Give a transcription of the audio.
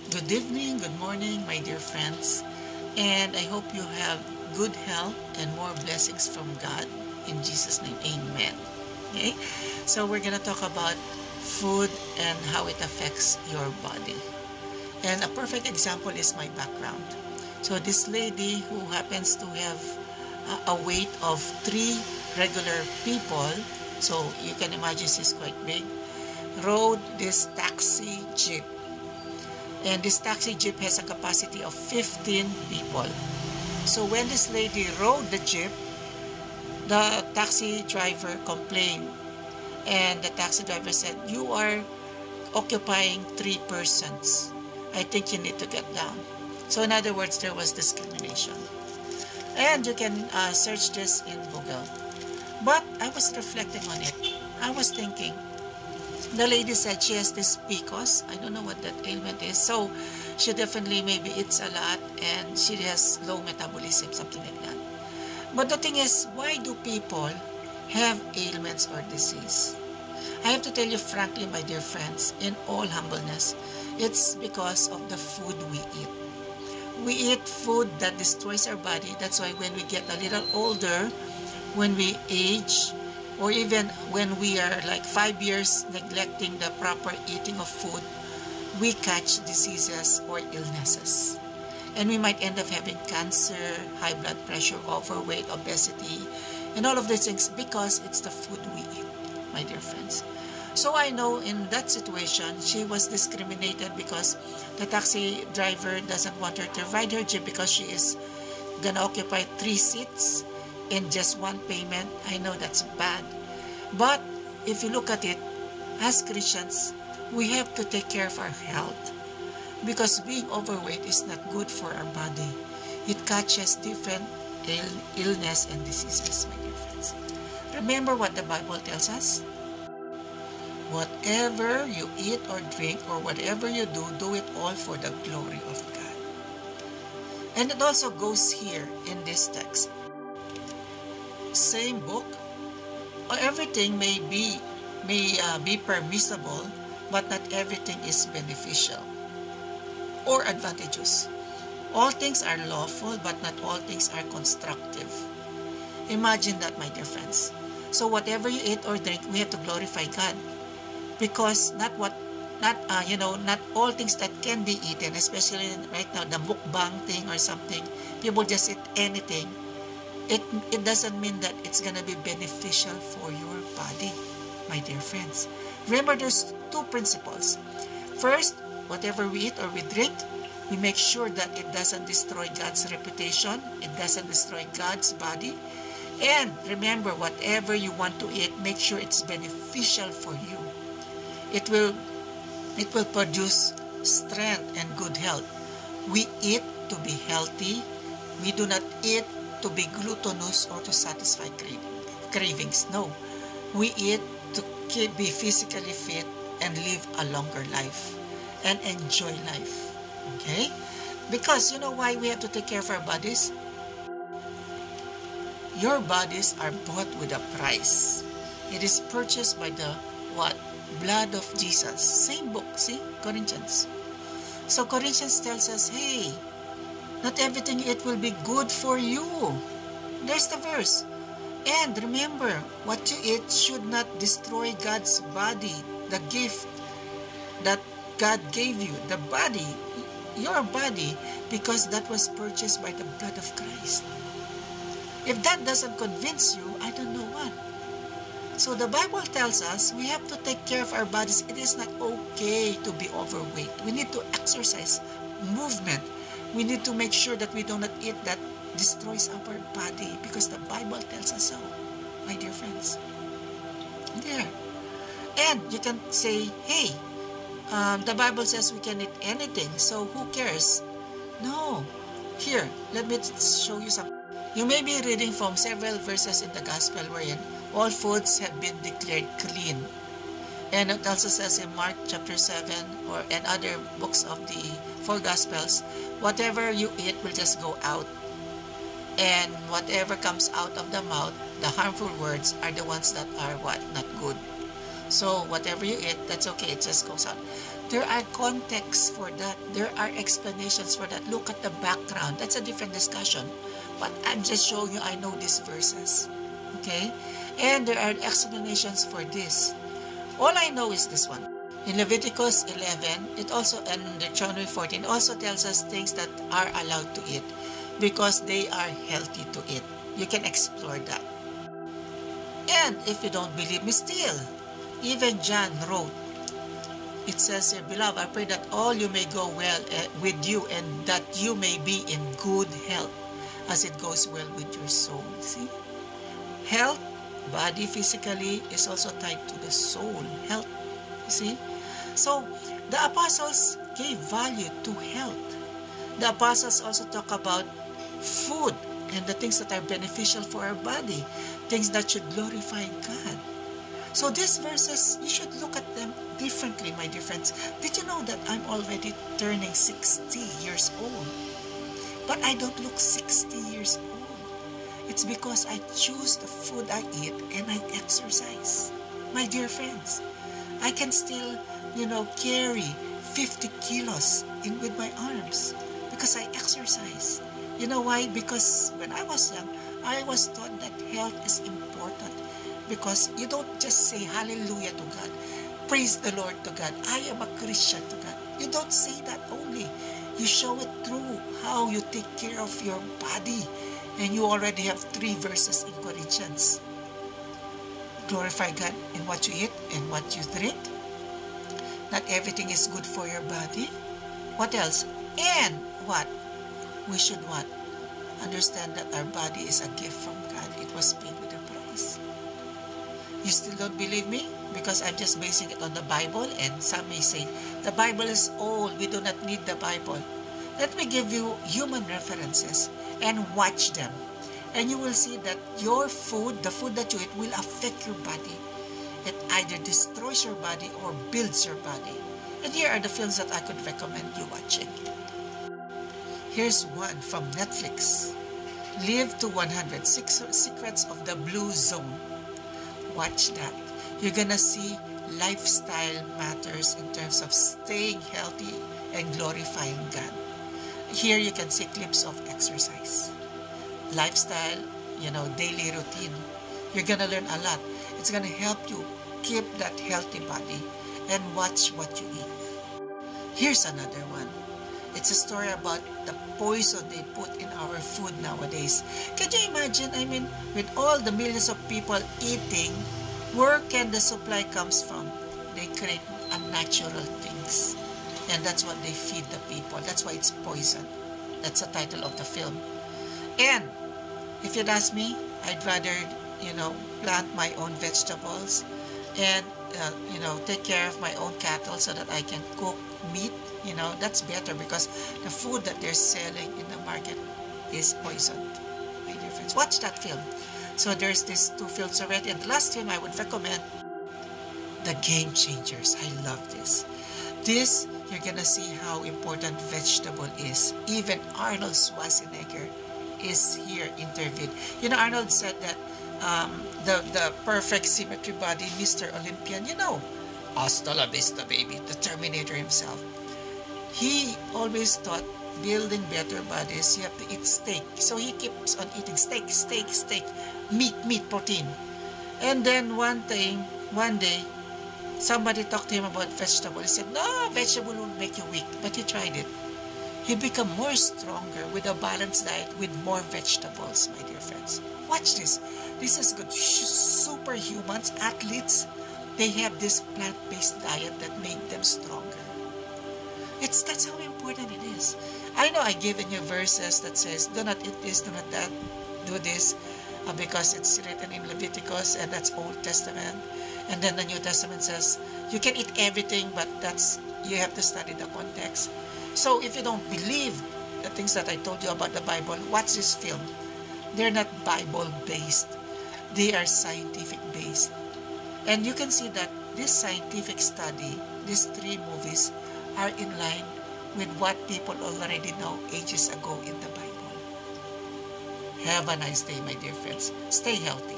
Good evening, good morning, my dear friends, and I hope you have good health and more blessings from God. In Jesus' name, amen. Okay, so we're gonna talk about food and how it affects your body. And a perfect example is my background. So this lady who happens to have a weight of 3 regular people, so you can imagine she's quite big, rode this taxi jeep. And this taxi jeep has a capacity of 15 people. So when this lady rode the jeep, the taxi driver complained. And the taxi driver said, "You are occupying 3 persons. I think you need to get down." So in other words, there was discrimination. And you can search this in Google. But I was reflecting on it. I was thinking, the lady said she has this PCOS. I don't know what that ailment is. So she definitely maybe eats a lot and she has low metabolism, something like that. But the thing is, why do people have ailments or disease? I have to tell you frankly, my dear friends, in all humbleness, it's because of the food we eat. We eat food that destroys our body. That's why when we get a little older, when we age, or even when we are like 5 years neglecting the proper eating of food, we catch diseases or illnesses. And we might end up having cancer, high blood pressure, overweight, obesity, and all of these things because it's the food we eat, my dear friends. So I know in that situation, she was discriminated because the taxi driver doesn't want her to ride her jeep because she is gonna occupy 3 seats in just one payment. I know that's bad. But if you look at it, as Christians, we have to take care of our health because being overweight is not good for our body. It catches different illness and diseases, my dear friends. Remember what the Bible tells us? Whatever you eat or drink or whatever you do it all for the glory of God. And it also goes here in this text. Same book, everything may be permissible, but not everything is beneficial or advantageous. All things are lawful, but not all things are constructive. Imagine that, my dear friends. So whatever you eat or drink, we have to glorify God, because not all things that can be eaten, especially right now the mukbang thing or something, people just eat anything. It doesn't mean that it's going to be beneficial for your body, my dear friends. Remember, there's 2 principles. First, whatever we eat or we drink, we make sure that it doesn't destroy God's reputation. It doesn't destroy God's body. And remember, whatever you want to eat, make sure it's beneficial for you. It will produce strength and good health. We eat to be healthy. We do not eat to be gluttonous or to satisfy cravings. No, we eat to be physically fit and live a longer life and enjoy life. Okay? Because you know why we have to take care of our bodies? Your bodies are bought with a price. It is purchased by the what? Blood of Jesus. Same book, see? Corinthians. So Corinthians tells us, hey, not everything you eat will be good for you. There's the verse. And remember, what you eat should not destroy God's body, the gift that God gave you, the body, your body, because that was purchased by the blood of Christ. If that doesn't convince you, I don't know what. So the Bible tells us we have to take care of our bodies. It is not okay to be overweight. We need to exercise movement. We need to make sure that we do not eat that destroys our body, because the Bible tells us so, my dear friends. There. And you can say, hey, the Bible says we can eat anything, so who cares? No. Here, let me show you something. You may be reading from several verses in the Gospel wherein all foods have been declared clean. And it also says in Mark chapter 7 and other books of the 4 Gospels, whatever you eat will just go out. And whatever comes out of the mouth, the harmful words, are the ones that are what? Not good. So whatever you eat, that's okay. It just goes out. There are contexts for that. There are explanations for that. Look at the background. That's a different discussion. But I'm just showing you I know these verses. Okay? And there are explanations for this. All I know is this one. In Leviticus 11, it also, and Deuteronomy 14, also tells us things that are allowed to eat because they are healthy to eat. You can explore that. And if you don't believe me still, even John wrote, it says here, Beloved, I pray that all you may go well with you and that you may be in good health as it goes well with your soul. See? Health, body physically, is also tied to the soul. Health. You see? So, the apostles gave value to health. The apostles also talk about food and the things that are beneficial for our body, things that should glorify God. So these verses, you should look at them differently, my dear friends. Did you know that I'm already turning 60 years old? But I don't look 60 years old. It's because I choose the food I eat and I exercise. My dear friends, I can still, carry 50 kilos with my arms because I exercise. You know why? Because when I was young, I was taught that health is important. Because you don't just say hallelujah to God, praise the Lord to God, I am a Christian to God. You don't say that only. You show it through how you take care of your body. And you already have 3 verses in Corinthians. Glorify God in what you eat and what you drink. Not everything is good for your body. What else? And what? We should what? Understand that our body is a gift from God. It was paid with a price. You still don't believe me? Because I'm just basing it on the Bible, and some may say, the Bible is old, we do not need the Bible. Let me give you human references and watch them. And you will see that your food, the food that you eat, will affect your body. It either destroys your body or builds your body. And here are the films that I could recommend you watching. Here's one from Netflix. Live to 100, Secrets of the Blue Zone. Watch that. You're gonna see lifestyle matters in terms of staying healthy and glorifying God. Here you can see clips of exercise, lifestyle, daily routine. You're gonna learn a lot. It's gonna help you keep that healthy body and watch what you eat. Here's another one. It's a story about the poison they put in our food nowadays. Can you imagine? With all the millions of people eating, where can the supply comes from? They create unnatural things. And that's what they feed the people. That's why it's poison. That's the title of the film. And if you'd ask me, I'd rather, plant my own vegetables and, take care of my own cattle so that I can cook meat. That's better because the food that they're selling in the market is poisoned. My dear friends, watch that film. So there's these 2 films already. And the last film I would recommend, The Game Changers. I love this. This, you're gonna see how important vegetable is. Even Arnold Schwarzenegger is here interviewed. Arnold said that the perfect symmetry body, Mr. Olympian, hasta la vista, baby, the Terminator himself. He always thought building better bodies, you have to eat steak. So he keeps on eating steak, meat, protein. And then one day, somebody talked to him about vegetable. He said, no, vegetable will make you weak. But he tried it. He become more stronger with a balanced diet with more vegetables, my dear friends. Watch this. This is good. Superhumans, athletes, they have this plant-based diet that made them stronger. That's how important it is. I know I've given you verses that says, do not eat this, do not that, do this, because it's written in Leviticus, and that's Old Testament. And then the New Testament says, you can eat everything, but you have to study the context. So if you don't believe the things that I told you about the Bible, watch this film. They're not Bible-based. They are scientific-based. And you can see that this scientific study, these 3 movies, are in line with what people already know ages ago in the Bible. Have a nice day, my dear friends. Stay healthy.